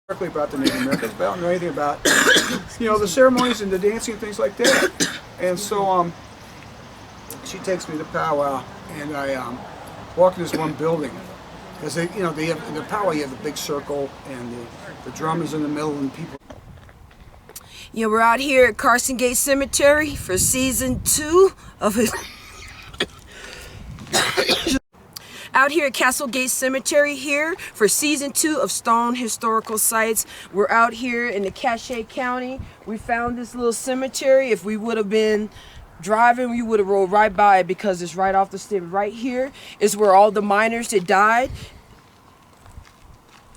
Directly about the Native Americans, but I don't know anything about, the ceremonies and the dancing and things like that. And so she takes me to powwow, and I walk in this one building. Because they have the powwow, you have the big circle, and the drum is in the middle, and people. Yeah, we're out here at Carson Gate Cemetery for season 2 of his. Out here at Castlegate Cemetery here for season 2 of Stone Historical Sites. We're out here in the Cache County. We found this little cemetery. If we would have been driving, we would have rolled right by it because it's right off the state. Right here is where all the miners that died.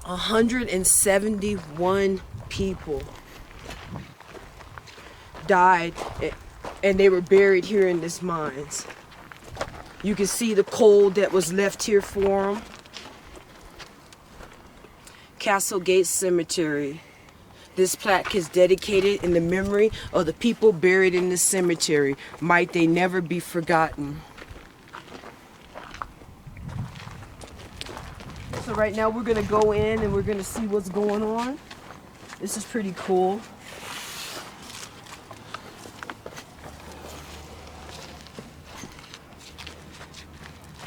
171 people died, and they were buried here in this mines. You can see the coal that was left here for them. Castlegate Cemetery. This plaque is dedicated in the memory of the people buried in this cemetery. Might they never be forgotten. So right now we're gonna go in and we're gonna see what's going on. This is pretty cool.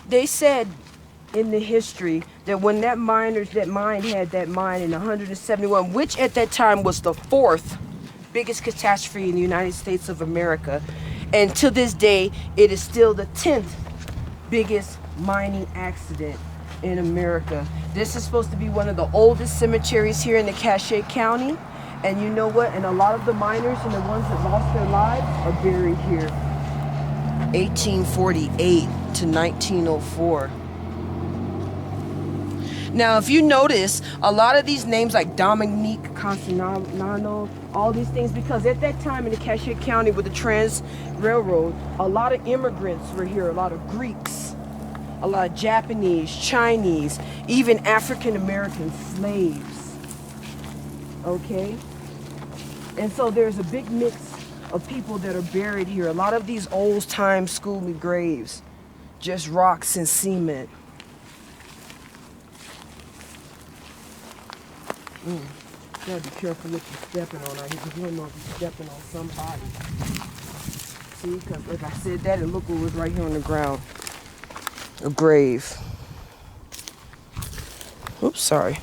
They said in the history that when that mine had that mine in 171, which at that time was the 4th biggest catastrophe in the United States of America, and to this day it is still the 10th biggest mining accident in America. This is supposed to be one of the oldest cemeteries here in the Cache County, and you know what? And a lot of the miners and the ones that lost their lives are buried here. 1848 to 1904. Now, if you notice, a lot of these names like Dominique Castellano, all these things, because at that time in the Cache County with the Trans Railroad, a lot of immigrants were here, a lot of Greeks, a lot of Japanese, Chinese, even African American slaves. Okay? And so there's a big mix of people that are buried here. A lot of these old-time school graves, just rocks and cement. Gotta be careful what you're stepping on out here, because you don't know if you're stepping on somebody. See, because if I said that, and look what was right here on the ground. A grave. Oops, sorry.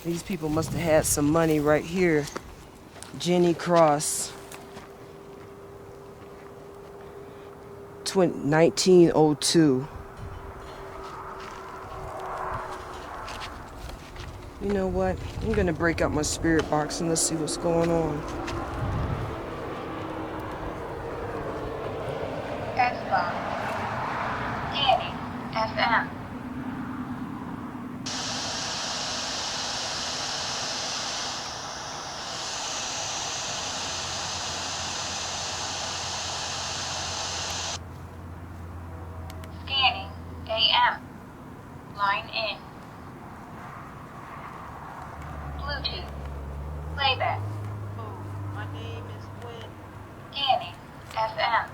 These people must have had some money right here. Jenny Cross. 1902. You know what? I'm gonna break out my spirit box and let's see what's going on. S-Box. Scanning. FM. Scanning. AM. Line in. Bluetooth. Playback. My name is Gwen. Scanning. FM.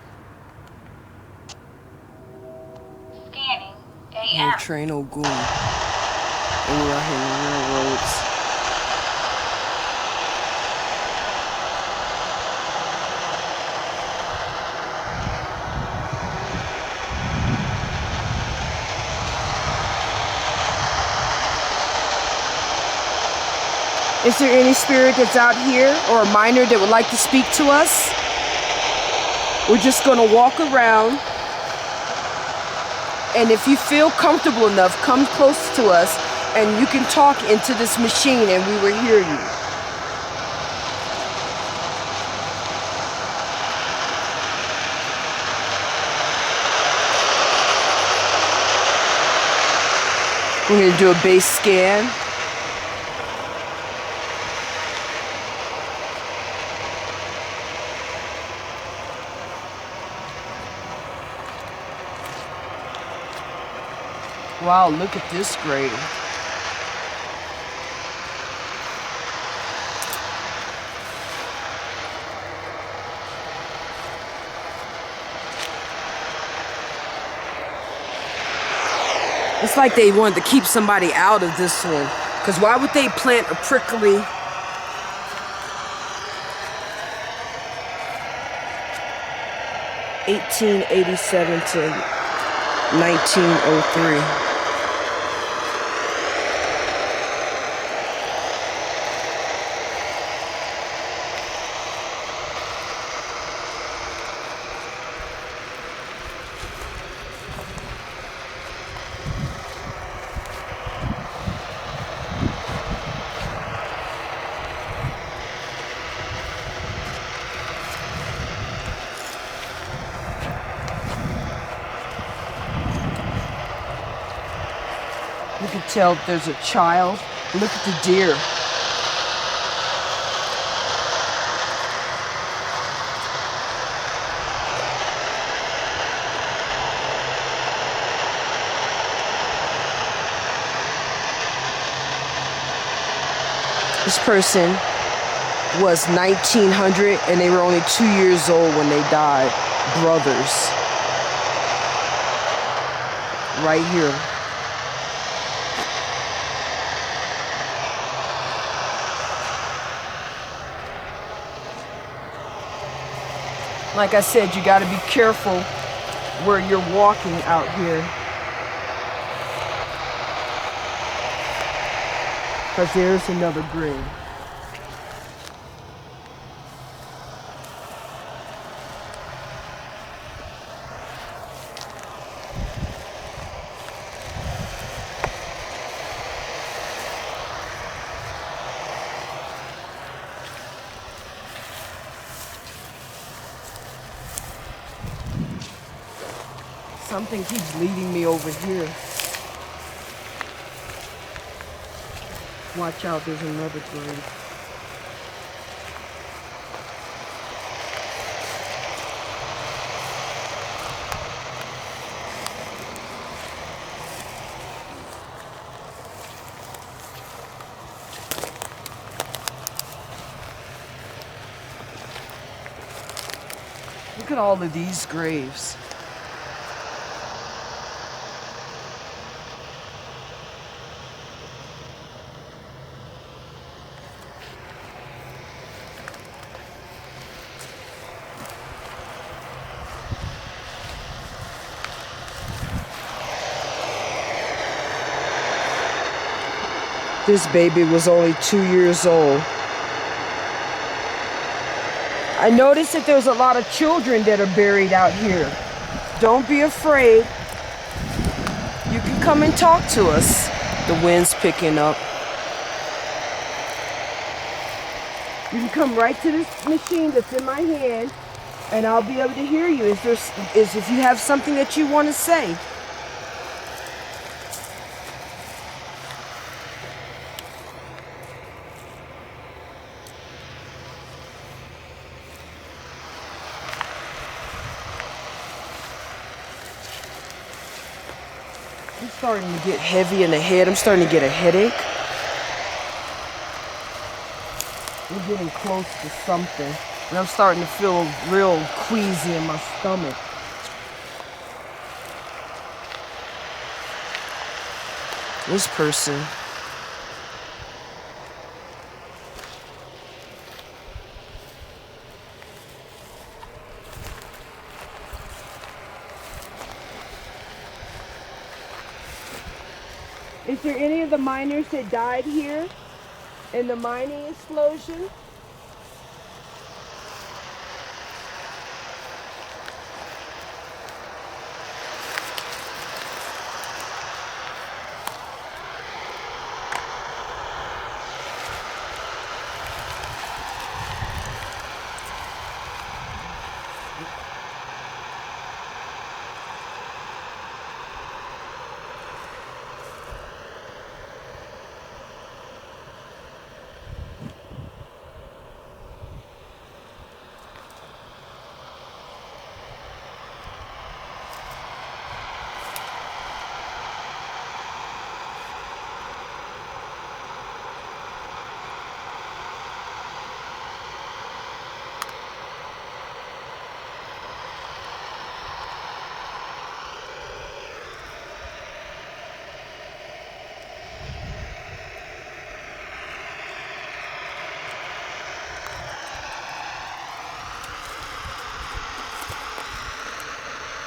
Scanning. AM. Train Ogun. And we're out here in the railroads. Is there any spirit that's out here or a miner that would like to speak to us? We're just going to walk around, and if you feel comfortable enough, come close to us and you can talk into this machine and we will hear you. We're going to do a base scan. Wow, look at this grave. It's like they wanted to keep somebody out of this one. Because why would they plant a prickly... 1887 to 1903. You can tell there's a child. Look at the deer. This person was 1900 and they were only 2 years old when they died. Brothers. Right here. Like I said, you got to be careful where you're walking out here. Because there's another grave. Something keeps leading me over here. Watch out, there's another grave. Look at all of these graves. This baby was only 2 years old. I noticed that there's a lot of children that are buried out here. Don't be afraid. You can come and talk to us. The wind's picking up. You can come right to this machine that's in my hand and I'll be able to hear you if you have something that you want to say. I'm starting to get heavy in the head. I'm starting to get a headache. We're getting close to something. And I'm starting to feel real queasy in my stomach. This person. Is there any of the miners that died here in the mining explosion?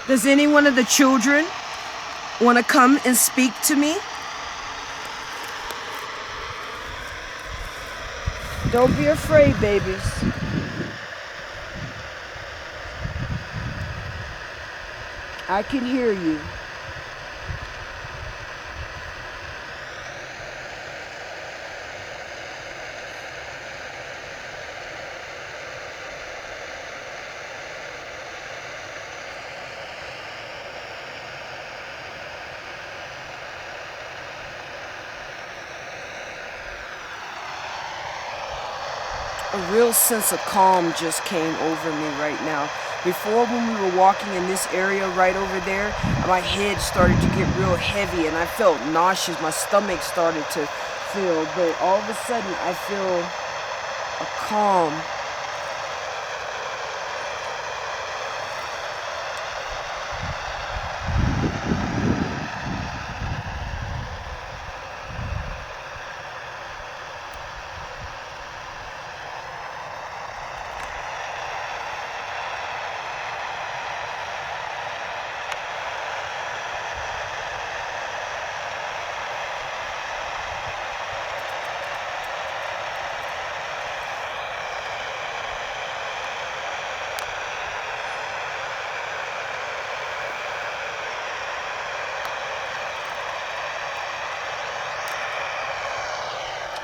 Does any one of the children want to come and speak to me? Don't be afraid, babies. I can hear you. A real sense of calm just came over me right now. Before, when we were walking in this area right over there, my head started to get real heavy and I felt nauseous. My stomach started to feel, but all of a sudden I feel a calm.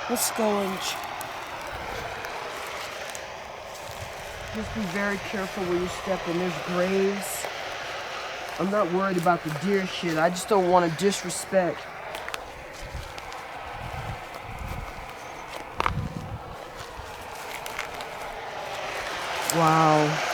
Let's go and just be very careful where you step in. There's graves. I'm not worried about the deer shit. I just don't want to disrespect. Wow.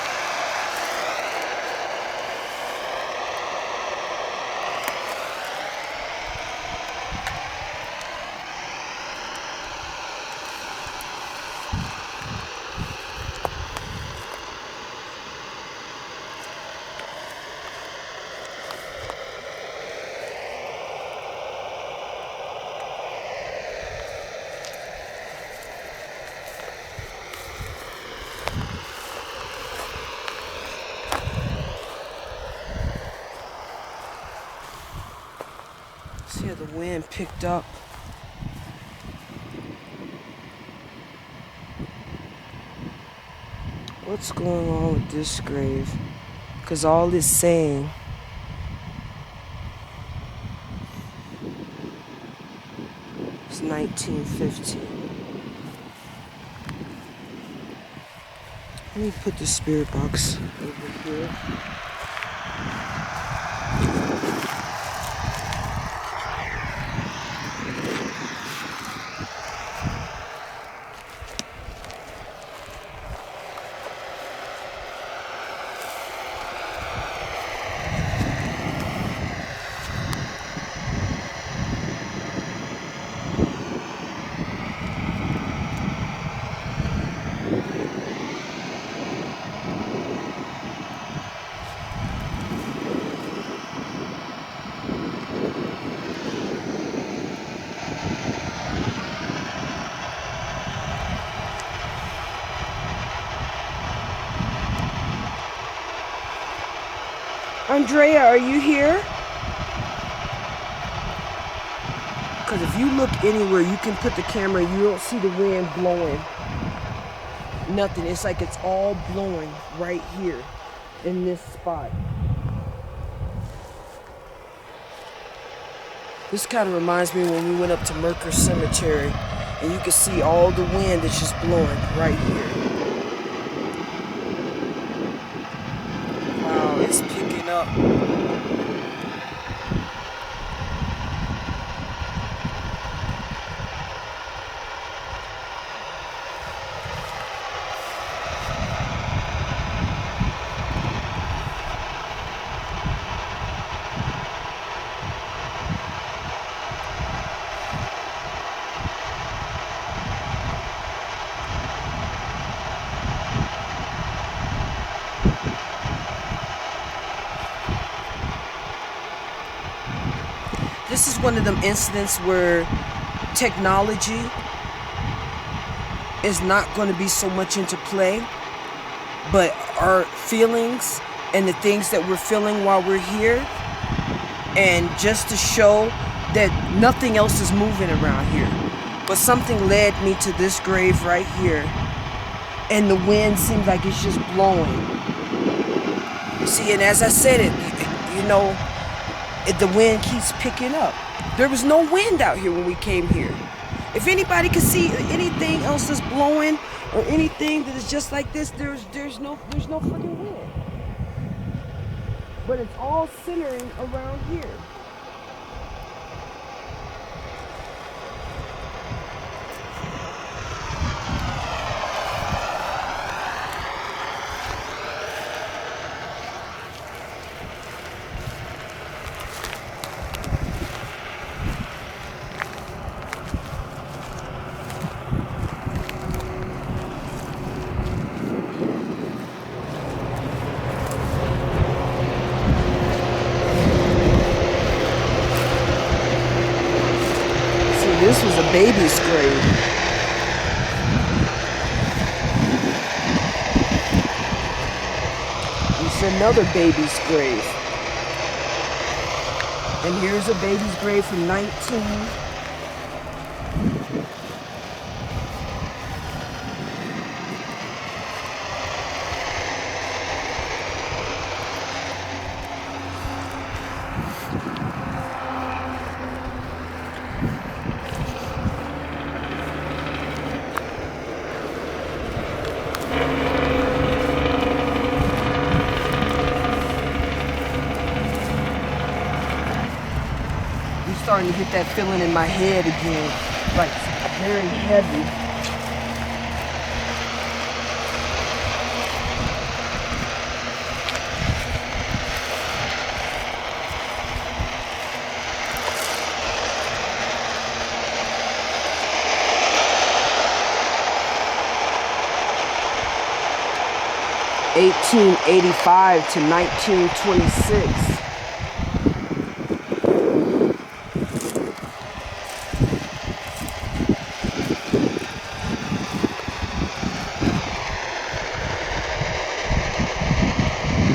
See how the wind picked up. What's going on with this grave? Because all it's saying is 1915. Let me put the spirit box over here. Andrea, are you here? Because if you look anywhere, you can put the camera, you don't see the wind blowing. Nothing. It's like it's all blowing right here in this spot. This kind of reminds me when we went up to Merker Cemetery and you can see all the wind that's just blowing right here. Wow, it's picking up. This is one of them incidents where technology is not going to be so much into play, but our feelings and the things that we're feeling while we're here, and just to show that nothing else is moving around here. But something led me to this grave right here, and the wind seems like it's just blowing. See, and as I said the wind keeps picking up. There was no wind out here when we came here. If anybody could see anything else that's blowing or anything that is just like this, there's no freaking wind. But it's all centering around here. This was a baby's grave. It's another baby's grave. And here's a baby's grave from 19. Starting to get that feeling in my head again, like very heavy. (1885 to 1926).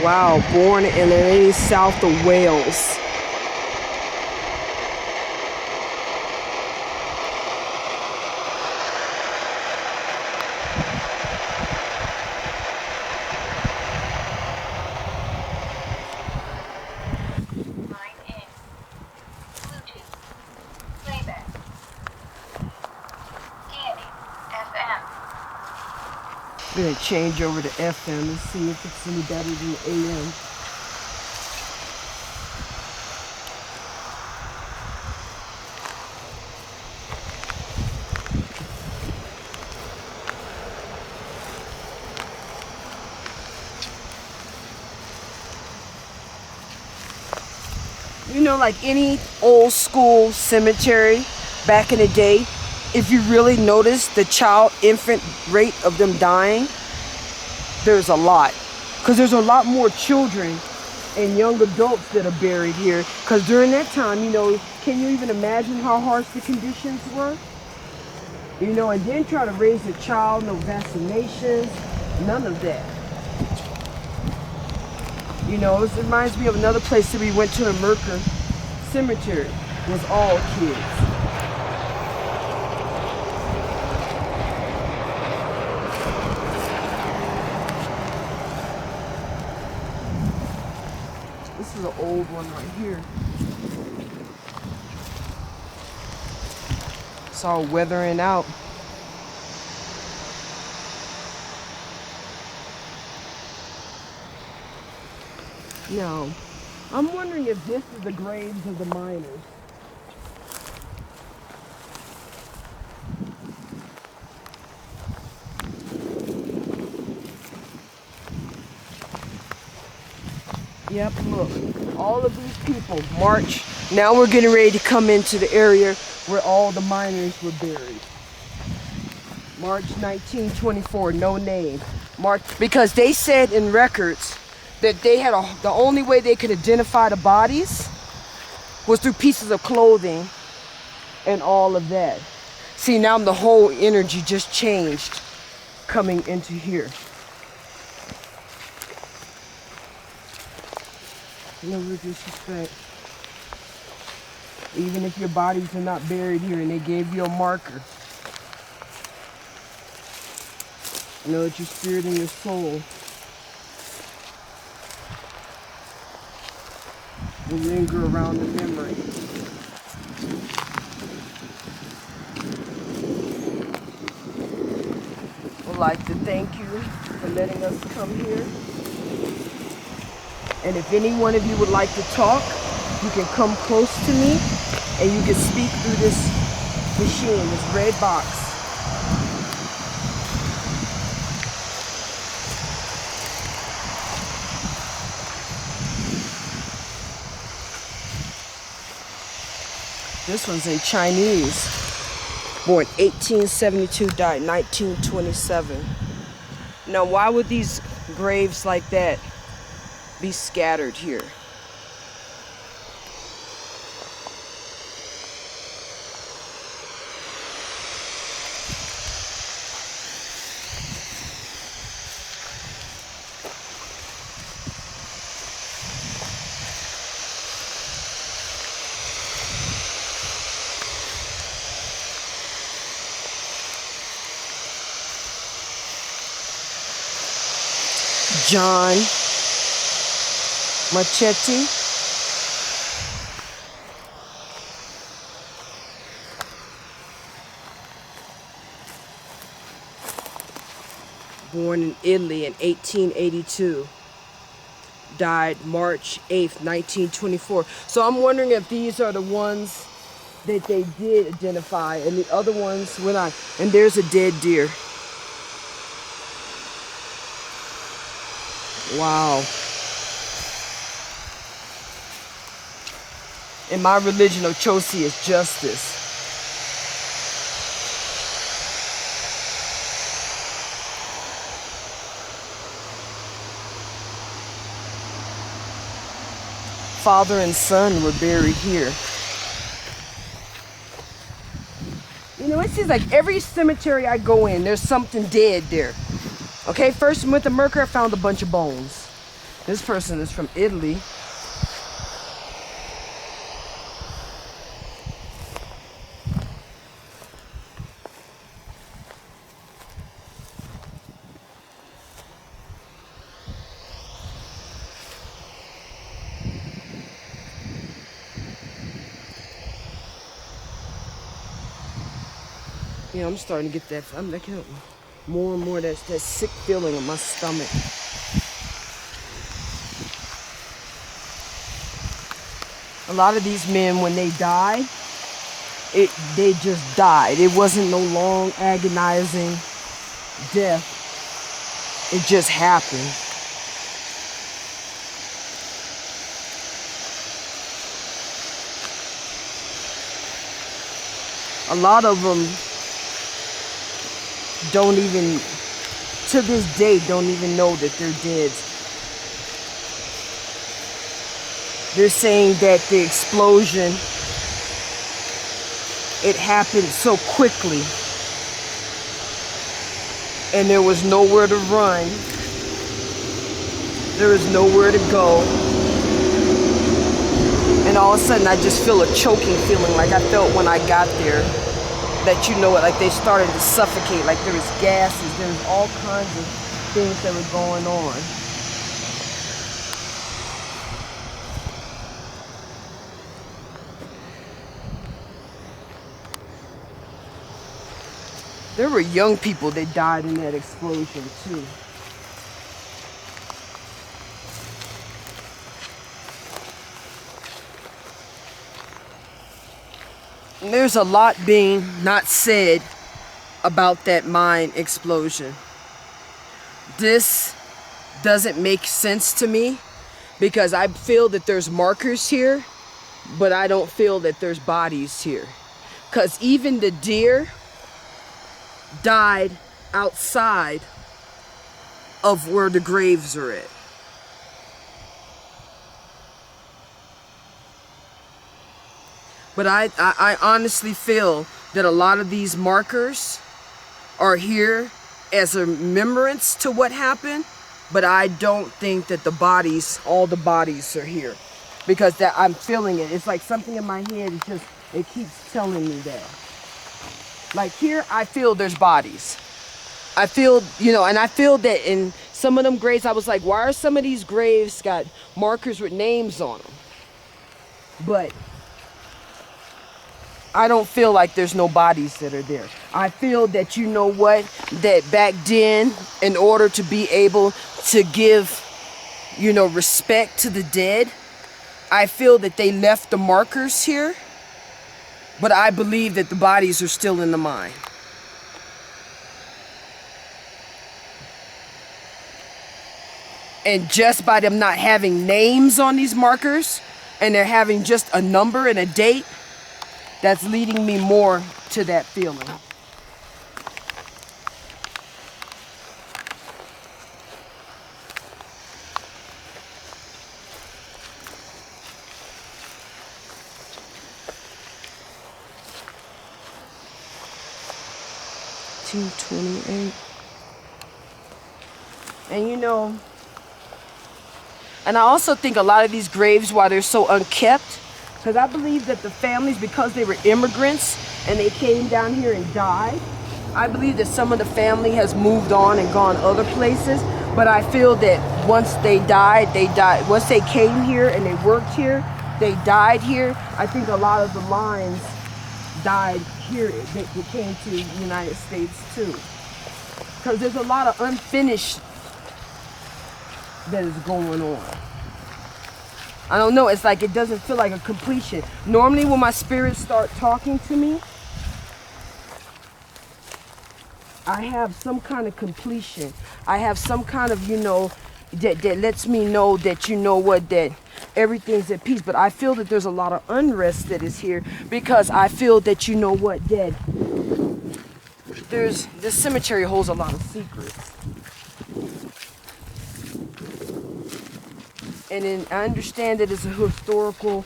Wow, born in the south of Wales. Line in. Bluetooth. Playback. Scanning. FM. I'm gonna change over to FM and see if it's any better than AM. You know, like any old school cemetery back in the day, if you really notice the infant rate of them dying, there's a lot. Because there's a lot more children and young adults that are buried here. Because during that time, you know, can you even imagine how harsh the conditions were? You know, and then try to raise a child, no vaccinations, none of that. You know, it reminds me of another place that we went to in Merker Cemetery. It was all kids. This is an old one right here. It's all weathering out. Now, I'm wondering if this is the graves of the miners. Yep, look, all of these people march. Now we're getting ready to come into the area where all the miners were buried. March 1924, no name. March, because they said in records that they had the only way they could identify the bodies was through pieces of clothing and all of that. See, now the whole energy just changed coming into here. No disrespect. Even if your bodies are not buried here and they gave you a marker, know that your spirit and your soul will linger around the memory. I'd like to thank you for letting us come here. And if any one of you would like to talk, you can come close to me and you can speak through this machine, this red box. This one's in Chinese. Born 1872, died 1927. Now, why would these graves like that be scattered here? John Machete. Born in Italy in 1882. Died March 8th, 1924. So I'm wondering if these are the ones that they did identify and the other ones when and there's a dead deer. Wow. In my religion, Ochosi is justice. Father and son were buried here. You know, it seems like every cemetery I go in, there's something dead there. Okay, first with the Mercury, I found a bunch of bones. This person is from Italy. Yeah, I'm starting to get that. I'm making more and more that sick feeling in my stomach. A lot of these men, when they die, they just died. It wasn't no long, agonizing death. It just happened. A lot of them don't even, to this day, don't even know that they're dead. They're saying that the explosion, it happened so quickly and there was nowhere to run. There was nowhere to go. And all of a sudden I just feel a choking feeling like I felt when I got there. That you know what, like they started to suffocate, like there was gases, there was all kinds of things that were going on. There were young people that died in that explosion too. And there's a lot being not said about that mine explosion. This doesn't make sense to me because I feel that there's markers here, but I don't feel that there's bodies here. Because even the deer died outside of where the graves are at. But I honestly feel that a lot of these markers are here as a remembrance to what happened, but I don't think that the bodies, all the bodies are here. because that I'm feeling it. It's like something in my head. It keeps telling me that. Like here, I feel there's bodies. I feel, and I feel that in some of them graves, I was like, why are some of these graves got markers with names on them? But I don't feel like there's no bodies that are there. I feel that, that back then, in order to be able to give, respect to the dead, I feel that they left the markers here, but I believe that the bodies are still in the mine. And just by them not having names on these markers, and they're having just a number and a date, that's leading me more to that feeling. $2.28. And and I also think a lot of these graves, why they're so unkept, because I believe that the families, because they were immigrants and they came down here and died, I believe that some of the family has moved on and gone other places. But I feel that once they died. Once they came here and they worked here, they died here. I think a lot of the lines died here. They came to the United States too. Because there's a lot of unfinished that is going on. I don't know, it's like it doesn't feel like a completion. Normally when my spirits start talking to me, I have some kind of completion. I have some kind of, that lets me know that, that everything's at peace. But I feel that there's a lot of unrest that is here because I feel that, that this cemetery holds a lot of secrets. And then I understand that it's a historical,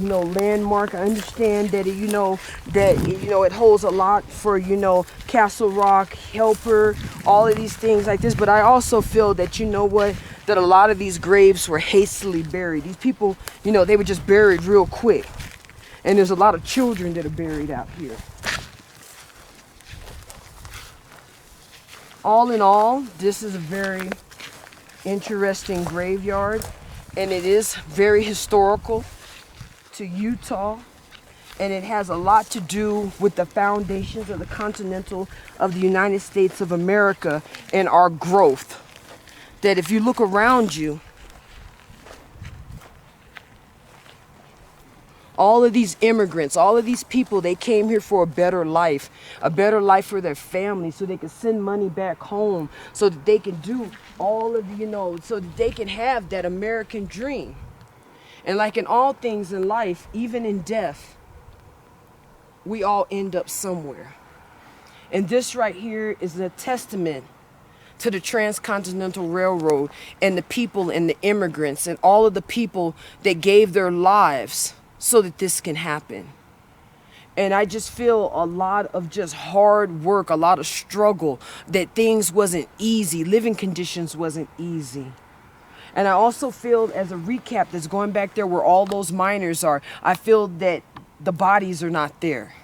landmark. I understand that, it holds a lot for, Castle Rock, Helper, all of these things like this. But I also feel that, that a lot of these graves were hastily buried. These people, they were just buried real quick. And there's a lot of children that are buried out here. All in all, this is a very interesting graveyard. And it is very historical to Utah, and it has a lot to do with the foundations of the continental of the United States of America and our growth. That if you look around you, all of these immigrants, all of these people, they came here for a better life for their families, so they could send money back home, so that they can do all of, so that they can have that American dream. And like in all things in life, even in death, we all end up somewhere. And this right here is a testament to the Transcontinental Railroad and the people and the immigrants and all of the people that gave their lives so that this can happen. And I just feel a lot of just hard work, a lot of struggle, that things wasn't easy, living conditions wasn't easy. And I also feel, as a recap, that's going back there where all those miners are, I feel that the bodies are not there.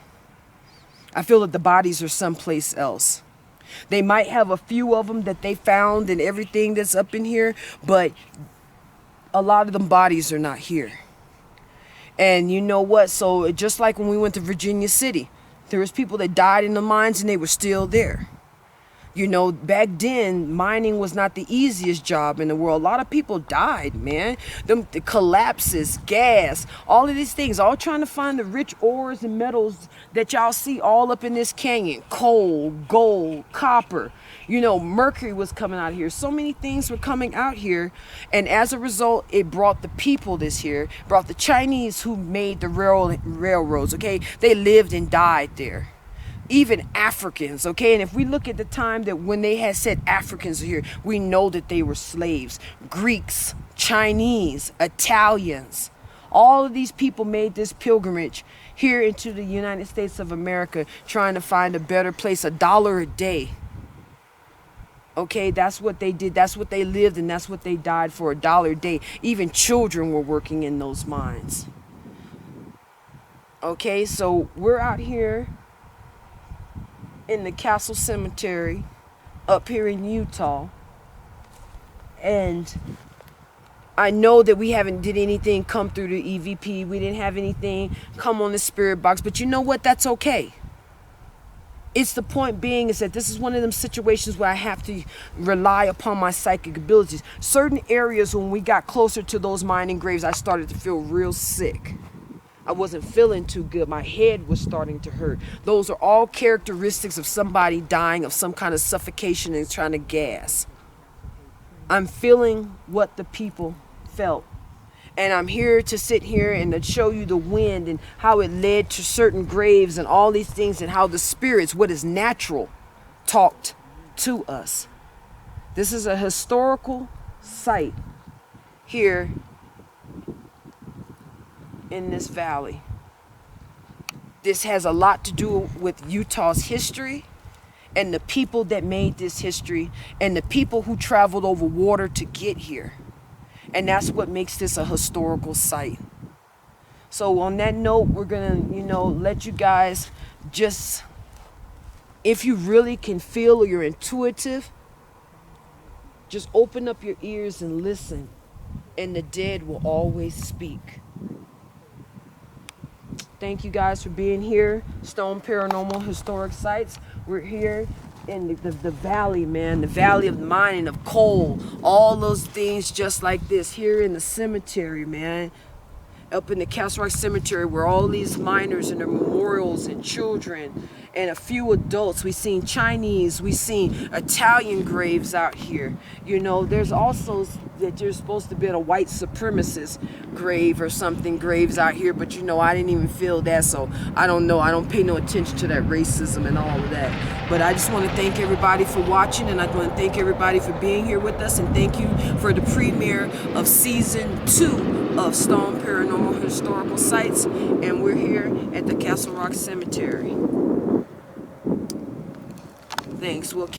I feel that the bodies are someplace else. They might have a few of them that they found and everything that's up in here, but a lot of them bodies are not here. And you know what? So just like when we went to Virginia City, there was people that died in the mines and they were still there. Back then, mining was not the easiest job in the world. A lot of people died, man. The collapses, gas, all of these things, all trying to find the rich ores and metals that y'all see all up in this canyon. Coal, gold, copper. Mercury was coming out here. So many things were coming out here. And as a result, it brought the people this here, brought the Chinese who made the railroads, okay? They lived and died there. Even Africans, okay? And if we look at the time that when they had said Africans are here, we know that they were slaves. Greeks, Chinese, Italians, all of these people made this pilgrimage here into the United States of America, trying to find a better place, $1 a day. Okay, that's what they did. That's what they lived, and that's what they died for, $1 a day. Even children were working in those mines. Okay, so we're out here in the Castle Cemetery up here in Utah. And I know that we haven't did anything come through the EVP. We didn't have anything come on the spirit box. But you know what? That's okay. It's the point being is that this is one of them situations where I have to rely upon my psychic abilities. Certain areas when we got closer to those mining graves, I started to feel real sick. I wasn't feeling too good. My head was starting to hurt. Those are all characteristics of somebody dying of some kind of suffocation and trying to gas. I'm feeling what the people felt. And I'm here to sit here and to show you the wind and how it led to certain graves and all these things and how the spirits, what is natural, talked to us. This is a historical site here in this valley. This has a lot to do with Utah's history and the people that made this history and the people who traveled over water to get here. And that's what makes this a historical site. So on that note, we're gonna, let you guys just, if you really can feel or you're intuitive, just open up your ears and listen. And the dead will always speak. Thank you guys for being here. Stone Paranormal Historic Sites. We're here in the valley, man, the valley of mining, of coal, all those things just like this here in the cemetery, man. Up in the Castle Rock Cemetery where all these miners and their memorials and children and a few adults. We've seen Chinese, we've seen Italian graves out here. There's also that you're supposed to be at a white supremacist grave or something, graves out here, but I didn't even feel that, so I don't know. I don't pay no attention to that racism and all of that. But I just want to thank everybody for watching, and I want to thank everybody for being here with us, and thank you for the premiere of season 2 of Stone Paranormal Historical Sites, and we're here at the Castle Rock Cemetery. Thanks. We'll